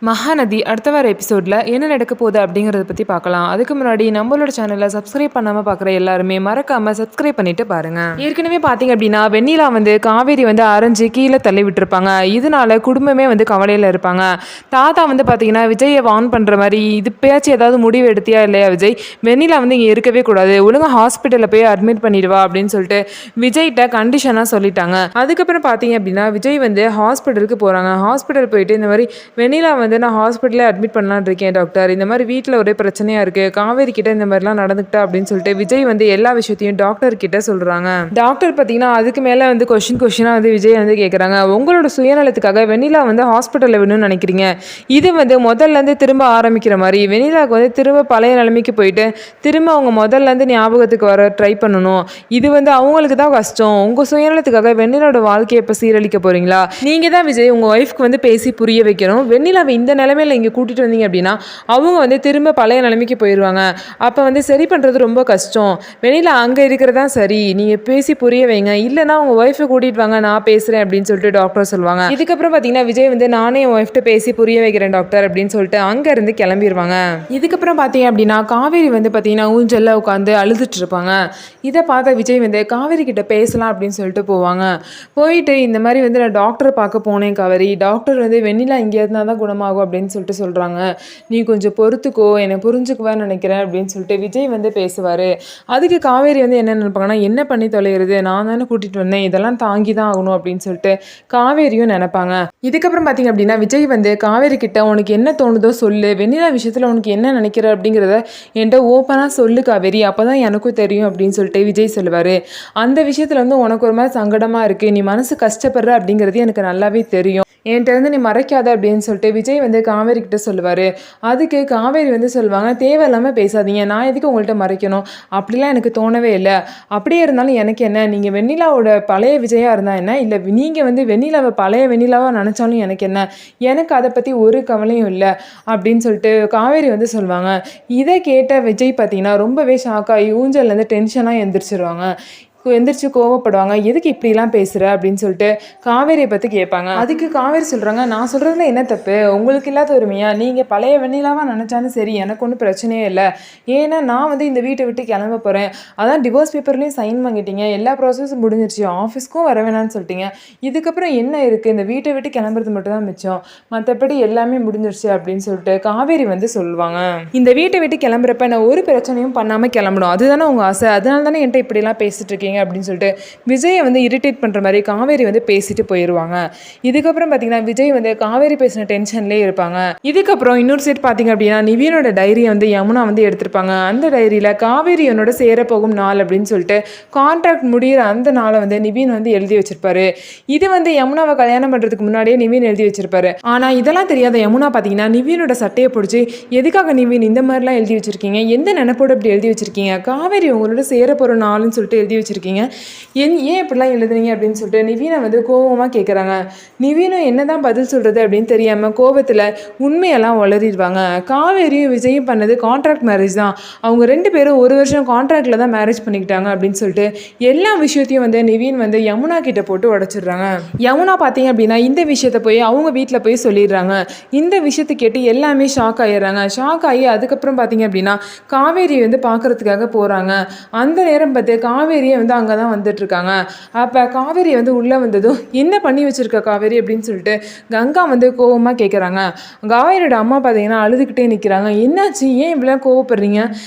மகாநதி அடுத்த வார எபிசோடில் என்ன நடக்க போகுது அப்படிங்கிறத பற்றி பார்க்கலாம். அதுக்கு முன்னாடி நம்மளோட சேனலை சப்ஸ்கிரைப் பண்ணாமல் பார்க்குற எல்லாருமே மறக்காமல் சப்ஸ்கிரைப் பண்ணிட்டு பாருங்கள். ஏற்கனவே பார்த்தீங்க அப்படின்னா வெண்ணிலா காவேரி அரைஞ்சு கீழே தள்ளி விட்டுருப்பாங்க. இதனால குடும்பமே கவலையில் இருப்பாங்க. தாத்தா பார்த்தீங்கன்னா விஜயை வான் பண்ணுற மாதிரி இது பேச்சு ஏதாவது முடிவு எடுத்தியா இல்லையா விஜய், வெண்ணிலா இங்கே இருக்கவே கூடாது, ஒழுங்காக ஹாஸ்பிட்டலில் போய் அட்மிட் பண்ணிடுவா அப்படின்னு சொல்லிட்டு விஜய்கிட்ட கண்டிஷனாக சொல்லிட்டாங்க. அதுக்கப்புறம் பார்த்தீங்க அப்படின்னா விஜய் ஹாஸ்பிட்டலுக்கு போகிறாங்க. ஹாஸ்பிட்டல் போயிட்டு இந்த மாதிரி வெண்ணிலா நான் ஹாஸ்பிட்டலில் அட்மிட் பண்ணலான்னு இருக்கேன் டாக்டர், இந்த மாதிரி வீட்டில் ஒரே பிரச்சனையாக இருக்குது, காவேரி கிட்ட இந்த மாதிரிலாம் நடந்துக்கிட்டா அப்படின்னு சொல்லிட்டு விஜய் எல்லா விஷயத்தையும் டாக்டர் கிட்ட சொல்கிறாங்க. டாக்டர் பார்த்தீங்கன்னா அதுக்கு மேலே கொஷினாக விஜய் கேட்குறாங்க, உங்களோட சுயநலத்துக்காக வெண்ணிலா ஹாஸ்பிட்டலில் வேணும்னு நினைக்கிறீங்க, இது முதல்லேருந்து திரும்ப ஆரம்பிக்கிற மாதிரி வெண்ணிலாவுக்கு திரும்ப பழைய நிலைமைக்கு போயிட்டு திரும்ப அவங்க முதல்லேருந்து ஞாபகத்துக்கு வர ட்ரை பண்ணணும், இது அவங்களுக்கு தான் கஷ்டம், உங்கள் சுயநலத்துக்காக வெண்ணிலோட வாழ்க்கையை இப்போ சீரழிக்க போகிறீங்களா, நீங்கள் தான் விஜய் உங்கள் ஒய்ஃப்க்கு பேசி புரிய வைக்கணும், வெண்ணிலாவை இந்த நிலைமையில் இங்கே கூட்டிகிட்டு வந்தீங்க அப்படின்னா அவங்க திரும்ப பழைய நிலைமைக்கு போயிடுவாங்க, அப்போ சரி பண்ணுறது ரொம்ப கஷ்டம், வெண்ணிலா அங்கே இருக்கிறதா சரி, நீங்கள் பேசி புரிய வைங்க, இல்லைனா உங்கள் ஒய்ஃபை கூட்டிகிட்டு வாங்க நான் பேசுகிறேன் அப்படின்னு சொல்லிட்டு டாக்டர் சொல்லுவாங்க. இதுக்கப்புறம் பார்த்தீங்கன்னா விஜய் நானே என் ஒய்ஃப்ட்ட பேசி புரிய வைக்கிறேன் டாக்டர் அப்படின்னு சொல்லிட்டு அங்கேருந்து கிளம்பிடுவாங்க. இதுக்கப்புறம் பார்த்தீங்க அப்படின்னா காவேரி பார்த்தீங்கன்னா ஊஞ்சலில் உட்காந்து அழுதுட்டு இருப்பாங்க. இதை பார்த்த விஜய் காவேரி கிட்ட பேசலாம் அப்படின்னு சொல்லிட்டு போவாங்க. போயிட்டு இந்த மாதிரி நான் டாக்டரை பார்க்க போனேன் காவேரி, டாக்டர் வெண்ணிலா இங்கே இருந்தால் தான் குணமாகும் அப்படின்னு சொல்லிட்டு சொல்கிறாங்க, நீ கொஞ்சம் பொறுத்துக்கோ, என்னை புரிஞ்சுக்குவான்னு நினைக்கிறேன் அப்படின்னு சொல்லிட்டு விஜய் பேசுவார். அதுக்கு காவேரி என்ன நினைப்பாங்கன்னா, என்ன பண்ணி தொலைகிறது, நான் தானே கூட்டிகிட்டு வந்தேன், இதெல்லாம் தாங்கி தான் ஆகணும் அப்படின்னு சொல்லிட்டு காவேரியும் நினைப்பாங்க. இதுக்கப்புறம் பார்த்தீங்க அப்படின்னா விஜய் காவேரி கிட்ட உனக்கு என்ன தோணுதோ சொல்லு, வெண்ணிலா விஷயத்தில் உனக்கு என்ன நினைக்கிற அப்படிங்கிறத என்கிட்ட ஓப்பனாக சொல்லு காவேரி, அப்போ தான் எனக்கும் தெரியும் அப்படின்னு சொல்லிட்டு விஜய் சொல்லுவார். அந்த விஷயத்தில் உனக்கு ஒரு மாதிரி சங்கடமாக இருக்குது, நீ மனசு கஷ்டப்படுற அப்படிங்கிறது எனக்கு நல்லாவே தெரியும், என்கிட்ட நீ மறைக்காத அப்படின்னு சொல்லிட்டு விஜய் காவேரி கிட்ட சொல்லுவார். அதுக்கு காவேரி சொல்லுவாங்க, தேவையில்லாமல் பேசாதீங்க, நான் எதுக்கு உங்கள்கிட்ட மறைக்கணும், அப்படிலாம் எனக்கு தோணவே இல்லை, அப்படியே இருந்தாலும் எனக்கு என்ன, நீங்கள் வெண்ணிலாவோட பழைய விஜயாக இருந்தால் என்ன, இல்லை நீங்கள் வெண்ணிலாவை பழைய வெண்ணிலாவாக நினச்சாலும் எனக்கு என்ன, எனக்கு அதை பற்றி ஒரு கவலையும் இல்லை அப்படின்னு சொல்லிட்டு காவேரி சொல்லுவாங்க. இதை கேட்ட விஜய் பார்த்தீங்கன்னா ரொம்பவே ஷாக்காகி ஊஞ்சல்லேருந்து டென்ஷனாக எந்திரிச்சு கோவப்படுவாங்க. எதுக்கு இப்படிலாம் பேசுகிற அப்படின்னு சொல்லிட்டு காவேரியை பற்றி கேட்பாங்க. அதுக்கு காவேரி சொல்கிறாங்க, நான் சொல்கிறதுல என்ன தப்பு, உங்களுக்கு இல்லாத உரிமையா, நீங்கள் பழைய வெண்ணிலாவாக நினச்சாலும் சரி எனக்கு ஒன்றும் பிரச்சனையே இல்லை, ஏன்னா நான் இந்த வீட்டை விட்டு கிளம்ப போகிறேன், அதான் டிவோர்ஸ் பேப்பர்லேயும் சைன் வாங்கிட்டீங்க, எல்லா ப்ராசஸும் முடிஞ்சிருச்சு, ஆஃபீஸ்க்கும் வர வேணான்னு சொல்லிட்டீங்க, இதுக்கப்புறம் என்ன இருக்குது, இந்த வீட்டை விட்டு கிளம்புறது மட்டும் தான் மிச்சம், மற்றபடி எல்லாமே முடிஞ்சிருச்சு அப்படின்னு சொல்லிட்டு காவேரி சொல்லுவாங்க. இந்த வீட்டை விட்டு கிளம்புறப்ப நான் ஒரு பிரச்சனையும் பண்ணாமல் கிளம்பணும், அதுதானே உங்கள் ஆசை, அதனால தானே என்கிட்ட இப்படிலாம் பேசிட்டு இருக்கீங்க அப்படின்னு சொல்லிட்டு விஜயை இரிட்டேட் பண்ணுற மாதிரி காவேரி பேசிட்டு போயிடுவாங்க. இதுக்கப்புறம் பார்த்தீங்கன்னா விஜய் காவேரி பேசின டென்ஷன்லேயே இருப்பாங்க. இதுக்கப்புறம் இன்னொரு சைட் பார்த்தீங்க அப்படின்னா நிவியனோட டைரியை யமுனா எடுத்திருப்பாங்க. அந்த டைரியில் காவேரி என்னோட சேரப்போகும் நாள் அப்படின்னு சொல்லிட்டு கான்ட்ராக்ட் முடிகிற அந்த நாளை நிவின் எழுதி வச்சிருப்பாரு. இது யமுனாவை கல்யாணம் பண்ணுறதுக்கு முன்னாடியே நிவின் எழுதி வச்சிருப்பாரு. ஆனால் இதெல்லாம் தெரியாத யமுனா பார்த்தீங்கன்னா நிவியனோட சட்டையை பிடிச்சி, எதுக்காக நிவின் இந்த மாதிரிலாம் எழுதி வச்சிருக்கீங்க, எந்த நினைப்போடு அப்படி எழுதி வச்சிருக்கீங்க, காவேரி உங்களோட சேரப்போகிற நாள்னு சொல்லிட்டு எழுதி வச்சிருக்கீங்க, ஏன் இப்படிலாம் எழுதுனீங்க அப்படின்னு சொல்லிட்டு நிவீனை கோவமாக கேட்குறாங்க. நிவீனும் என்னதான் பதில் சொல்கிறது அப்படின்னு தெரியாமல் கோவத்தில் உண்மையெல்லாம் வளரிடுவாங்க. காவேரியும் விஜயும் பண்ணது கான்ட்ராக்ட் மேரேஜ் தான், அவங்க 2 பேரும் 1 வருஷம் கான்ட்ராக்டில் தான் மேரேஜ் பண்ணிக்கிட்டாங்க அப்படின்னு சொல்லிட்டு எல்லா விஷயத்தையும் நிவீன் யமுனா கிட்ட போட்டு உடச்சிடுறாங்க. யமுனா பார்த்தீங்க அப்படின்னா இந்த விஷயத்தை போய் அவங்க வீட்டில் போய் சொல்லிடுறாங்க. இந்த விஷயத்தை கேட்டு எல்லாமே ஷாக் ஆகிடுறாங்க. ஷாக் ஆகி அதுக்கப்புறம் பார்த்தீங்க அப்படின்னா காவேரி பார்க்கறதுக்காக போகிறாங்க. அந்த நேரம் பார்த்து காவேரியை அங்கே தான் வந்துட்டுருக்காங்க. அப்போ காவேரி உள்ளே வந்ததும் என்ன பண்ணி வச்சுருக்க காவேரி அப்படின்னு சொல்லிட்டு கங்கா கோவமாக கேட்குறாங்க. காவேரியோட அம்மா பார்த்தீங்கன்னா அழுதுகிட்டே நிற்கிறாங்க. என்னாச்சு, ஏன் இப்படிலாம் கோவப்படுறீங்க,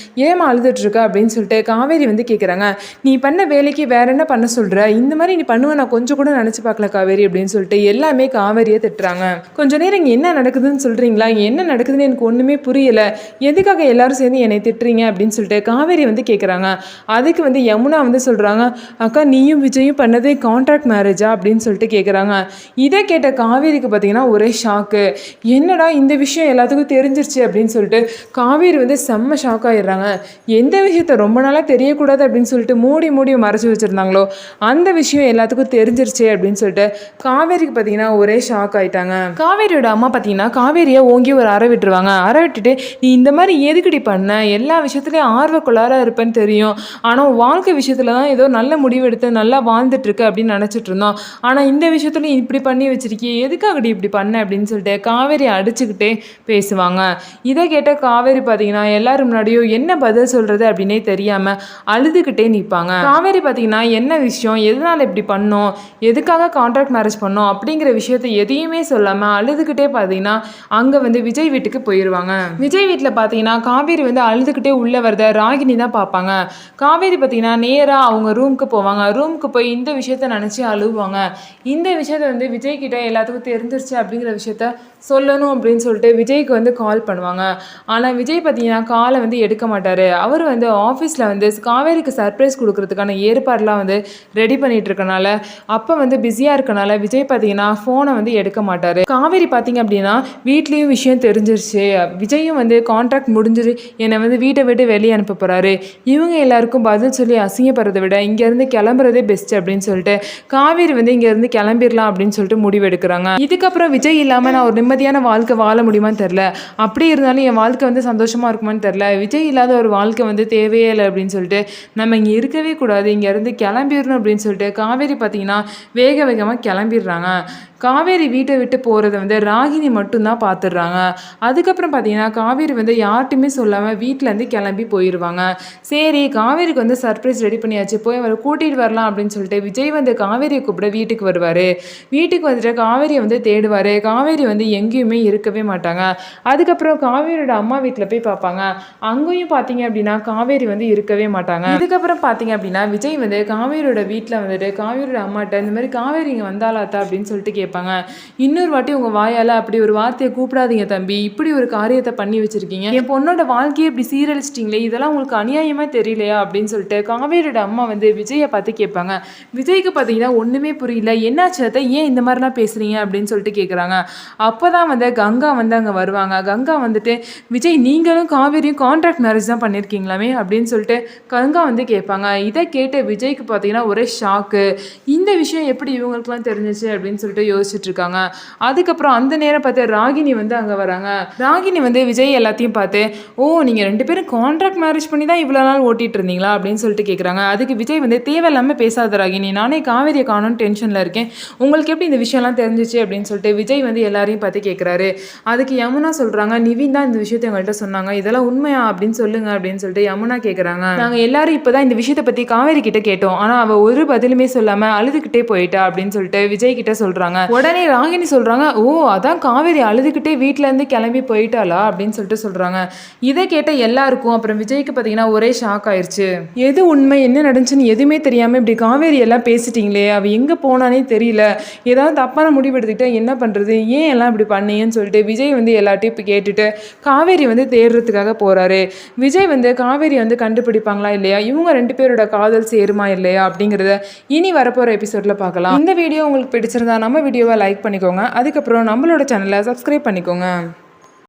ஏமா அழுதுட்ருக்க அப்படின்னு சொல்லிட்டு காவேரி கேட்குறாங்க. நீ பண்ண வேலைக்கு வேற என்ன பண்ண சொல்கிற, இந்த மாதிரி நீ பண்ணுவேன் நான் கொஞ்சம் கூட நினச்சி பார்க்கல காவேரி அப்படின்னு சொல்லிட்டு எல்லாமே காவேரியை திட்டுறாங்க. கொஞ்சம் நேரம் இங்கே என்ன நடக்குதுன்னு சொல்கிறீங்களா, இங்கே என்ன நடக்குதுன்னு எனக்கு ஒன்றுமே புரியலை, எதுக்காக எல்லாரும் சேர்ந்து என்னை திட்டுறீங்க அப்படின்னு சொல்லிட்டு காவேரி கேட்குறாங்க. அதுக்கு யமுனா சொல்கிறாங்க, அக்கா நீயும் விஜயும் பண்ணதே கான்ட்ராக்ட் மேரேஜா அப்படின்னு சொல்லிட்டு கேட்குறாங்க. இதை கேட்ட காவேரிக்கு பார்த்தீங்கன்னா ஒரே ஷாக்கு, என்னடா இந்த விஷயம் எல்லாத்துக்கும் தெரிஞ்சிருச்சு அப்படின்னு சொல்லிட்டு காவேரி செம்ம ஷாக் ஆகிடுறாங்க. எந்த விஷயத்த ரொம்ப நாளாக தெரியக்கூடாது அப்படின்னு சொல்லிட்டு மூடி மறைச்சி வச்சுருந்தாங்களோ அந்த விஷயம் எல்லாத்துக்கும் தெரிஞ்சிருச்சு அப்படின்னு சொல்லிட்டு காவேரிக்கு பார்த்தீங்கன்னா ஒரே ஷாக் ஆகிட்டாங்க. காவேரியோட அம்மா பார்த்தீங்கன்னா காவேரியை ஓங்கி ஒரு அறை விட்டுருவாங்க. அறை விட்டுட்டு நீ இந்த மாதிரி எதுக்கடி பண்ண, எல்லா விஷயத்துலையும் ஆர்வக்குள்ளாராக இருப்பேன்னு தெரியும், ஆனால் வாழ்க்கை விஷயத்தில் தான் ஏதோ ஏதோ நல்ல முடிவு எடுத்து நல்லா வாழ்ந்துட்டு இருக்கு அப்படின்னு நினச்சிட்டு இருந்தோம். ஆனால் இந்த விஷயத்துலையும் இப்படி பண்ணி வச்சிருக்கியே, எதுக்காகடி இப்படி பண்ண அப்படின்னு சொல்லிட்டு காவேரி அடிச்சுக்கிட்டே பேசுவாங்க. இதை கேட்ட காவேரி பார்த்தீங்கன்னா எல்லாரும் முன்னாடியும் என்ன பதில் சொல்றது அப்படின்னே தெரியாம அழுதுகிட்டே நிற்பாங்க. காவேரி பார்த்தீங்கன்னா என்ன விஷயம், எதனால இப்படி பண்ணோம், எதுக்காக கான்ட்ராக்ட் மேரேஜ் பண்ணோம் அப்படிங்கிற விஷயத்தை எதையுமே சொல்லாம அழுதுகிட்டே பார்த்தீங்கன்னா அங்கே வந்து விஜய் வீட்டுக்கு போயிடுவாங்க. விஜய் வீட்டில் பார்த்தீங்கன்னா காவேரி வந்து அழுதுகிட்டே உள்ள வரத ராகினி தான் பார்ப்பாங்க. காவேரி பார்த்தீங்கன்னா நேராக அவங்க ரூமுக்கு போவாங்க. ரூமுக்கு போய் இந்த விஷயத்த நினச்சி அழுவாங்க. இந்த விஷயத்த வந்து விஜய் கிட்ட எல்லாத்துக்கும் தெரிஞ்சிருச்சு அப்படிங்கிற விஷயத்த சொல்லணும் அப்படின்னு சொல்லிட்டு விஜய்க்கு வந்து கால் பண்ணுவாங்க. ஆனால் விஜய் பார்த்தீங்கன்னா காலை வந்து எடுக்க மாட்டார். அவர் வந்து ஆஃபீஸில் வந்து காவேரிக்கு சர்ப்ரைஸ் கொடுக்கறதுக்கான ஏற்பாடெலாம் வந்து ரெடி பண்ணிட்டு இருக்கனால அப்போ வந்து பிஸியாக இருக்கனால விஜய் பார்த்தீங்கன்னா ஃபோனை வந்து எடுக்க மாட்டார். காவேரி பார்த்தீங்க அப்படின்னா வீட்லேயும் விஷயம் தெரிஞ்சிருச்சு, விஜயும் வந்து கான்ட்ராக்ட் முடிஞ்சிரு என்னை வந்து வீட்டை விட்டு வெளியே அனுப்ப போகிறாரு, இவங்க எல்லாருக்கும் பதில் சொல்லி அசிங்கப்படுறதை விட இங்கேருந்து கிளம்புறதே பெஸ்ட் அப்படின்னு சொல்லிட்டு காவேரி வந்து இங்கேருந்து கிளம்பிடலாம் அப்படின்னு சொல்லிட்டு முடிவெடுக்கிறாங்க. இதுக்கப்புறம் விஜய் இல்லாமல் நான் ஒரு நிம்மதியான வாழ்க்கை வாழ முடியுமான்னு தெரில, அப்படி இருந்தாலும் என் வாழ்க்கை வந்து சந்தோஷமாக இருக்குமான்னு தெரில, விஜய் இல்லாத ஒரு வாழ்க்கை வந்து தேவையே இல்லை அப்படின்னு சொல்லிட்டு நம்ம இங்கே இருக்கவே கூடாது, இங்கேருந்து கிளம்பிடணும் அப்படின்னு சொல்லிட்டு காவேரி பார்த்தீங்கன்னா வேக வேகமாக கிளம்பிடுறாங்க. காவேரி வீட்டை விட்டு போகிறத வந்து ராகினி மட்டும்தான் பார்த்துடுறாங்க. அதுக்கப்புறம் பார்த்தீங்கன்னா காவேரி வந்து யார்ட்டுமே சொல்லாமல் வீட்டிலேருந்து கிளம்பி போயிடுவாங்க. சரி காவேரிக்கு வந்து சர்ப்ரைஸ் ரெடி பண்ணியாச்சு, போய் அவரை கூட்டிகிட்டு வரலாம் அப்படின்னு சொல்லிட்டு விஜய் வந்து காவேரியை கூப்பிட வீட்டுக்கு வருவார். வீட்டுக்கு வந்துட்டு காவேரியை வந்து தேடுவார். காவேரி வந்து எங்கேயுமே இருக்கவே மாட்டாங்க. அதுக்கப்புறம் காவேரியோட அம்மா வீட்டில் போய் பார்ப்பாங்க. அங்கேயும் பார்த்தீங்க அப்படின்னா காவேரி வந்து இருக்கவே மாட்டாங்க. இதுக்கப்புறம் பார்த்தீங்க அப்படின்னா விஜய் வந்து காவேரியோட வீட்டில் வந்துட்டு காவேரியோட அம்மாட்ட இந்த மாதிரி காவேரி இங்கே வந்தாலாத்தா அப்படின்னு சொல்லிட்டு கேட்பாங்க. இன்னொரு வாட்டி உங்க வாயால அப்படி ஒரு வார்த்தையை கூப்பிடாதீங்க தம்பி, இப்படி ஒரு காரியத்தை பண்ணி வச்சிருக்கீங்க, என் பொண்ணோட வாழ்க்கையை இப்படி சீரழிச்சிட்டீங்களே, இதெல்லாம் உங்களுக்கு அநியாயமா தெரியலையா அப்படின்னு சொல்லிட்டு காவேரியோட அம்மா வந்து விஜயை பார்த்து கேட்பாங்க. விஜய்க்கு பார்த்தீங்கன்னா ஒன்றுமே புரியல, என்னாச்சு அதை ஏன் இந்த மாதிரிலாம் பேசுறீங்க அப்படின்னு சொல்லிட்டு கேட்குறாங்க. அப்போதான் வந்து கங்கா வந்து அங்கே வருவாங்க. கங்கா வந்துட்டு விஜய் நீங்களும் காவேரியும் கான்ட்ராக்ட் மேரேஜ் தான் பண்ணியிருக்கீங்களாமே அப்படின்னு சொல்லிட்டு கங்கா வந்து கேட்பாங்க. இதை கேட்டு விஜய்க்கு பார்த்தீங்கன்னா ஒரே ஷாக்கு, இந்த விஷயம் எப்படி இவங்களுக்குலாம் தெரிஞ்சிச்சு அப்படின்னு சொல்லிட்டு யோசிச்சுட்டு இருக்காங்க. அதுக்கப்புறம் அந்த நேரம் பார்த்து ராகினி வந்து அங்கே வராங்க. ராகினி வந்து விஜய் எல்லாத்தையும் பார்த்து ஓ நீங்கள் ரெண்டு பேரும் கான்ட்ராக்ட் மேரேஜ் பண்ணி தான் இவ்வளோ நாள் ஓட்டிட்டு இருந்தீங்களா அப்படின்னு சொல்லிட்டு கேட்குறாங்க. அதுக்கு விஜய் வந்து தேவையில்லாமல் பேசாத ராகினி, நானே காவேரியை காணும்னு டென்ஷனில் இருக்கேன், உங்களுக்கு எப்படி இந்த விஷயம்லாம் தெரிஞ்சிச்சு அப்படின்னு சொல்லிட்டு விஜய் வந்து எல்லாரையும் பார்த்து கேட்குறாரு. அதுக்கு யமுனா சொல்கிறாங்க நிவின் தான் இந்த விஷயத்தை எங்கள்கிட்ட சொன்னாங்க, இதெல்லாம் உண்மையா அப்படின்னு சொல்லுங்க அப்படின்னு சொல்லிட்டு யமுனா கேட்குறாங்க. நாங்கள் எல்லாரும் இப்போ தான் இந்த விஷயத்தை பற்றி காவேரி கிட்ட கேட்டோம், ஆனால் அவள் ஒரு பதிலுமே சொல்லாமல் அழுதுகிட்டே போயிட்டா அப்படின்னு சொல்லிட்டு விஜய் கிட்ட சொல்கிறாங்க. உடனே ராகினி சொல்கிறாங்க ஓ அதான் காவேரி அழுதுகிட்டே வீட்டிலேருந்து கிளம்பி போயிட்டாளா அப்படின்னு சொல்லிட்டு சொல்கிறாங்க. இதை கேட்ட எல்லாருக்கும் அப்புறம் விஜய்க்கு பார்த்தீங்கன்னா ஒரே ஷாக் ஆயிடுச்சு. எது உண்மை என்ன நடந்துச்சுன்னு எதுவுமே தெரியாமல் இப்படி காவேரி எல்லாம் பேசிட்டீங்களே, அவள் எங்கே போனானே தெரியல, ஏதாவது தப்பான முடிவு எடுத்துக்கிட்டா என்ன பண்ணுறது, ஏன் எல்லாம் இப்படி பண்ணீங்கன்னு சொல்லிட்டு விஜய் வந்து எல்லாத்தையும் இப்போ கேட்டுட்டு காவேரி வந்து தேடுறதுக்காக போகிறாரு. விஜய் வந்து காவேரி வந்து கண்டுபிடிப்பாங்களா இல்லையா, இவங்க ரெண்டு பேரோட காதல் சேருமா இல்லையா அப்படிங்கிறத இனி வரப்போகிற எபிசோடில் பார்க்கலாம். இந்த வீடியோ உங்களுக்கு பிடிச்சிருந்தா நம்ம வீடியோவை லைக் பண்ணிக்கோங்க. அதுக்கப்புறம் நம்மளோட சேனலை சப்ஸ்கிரைப் பண்ணிக்கோங்க.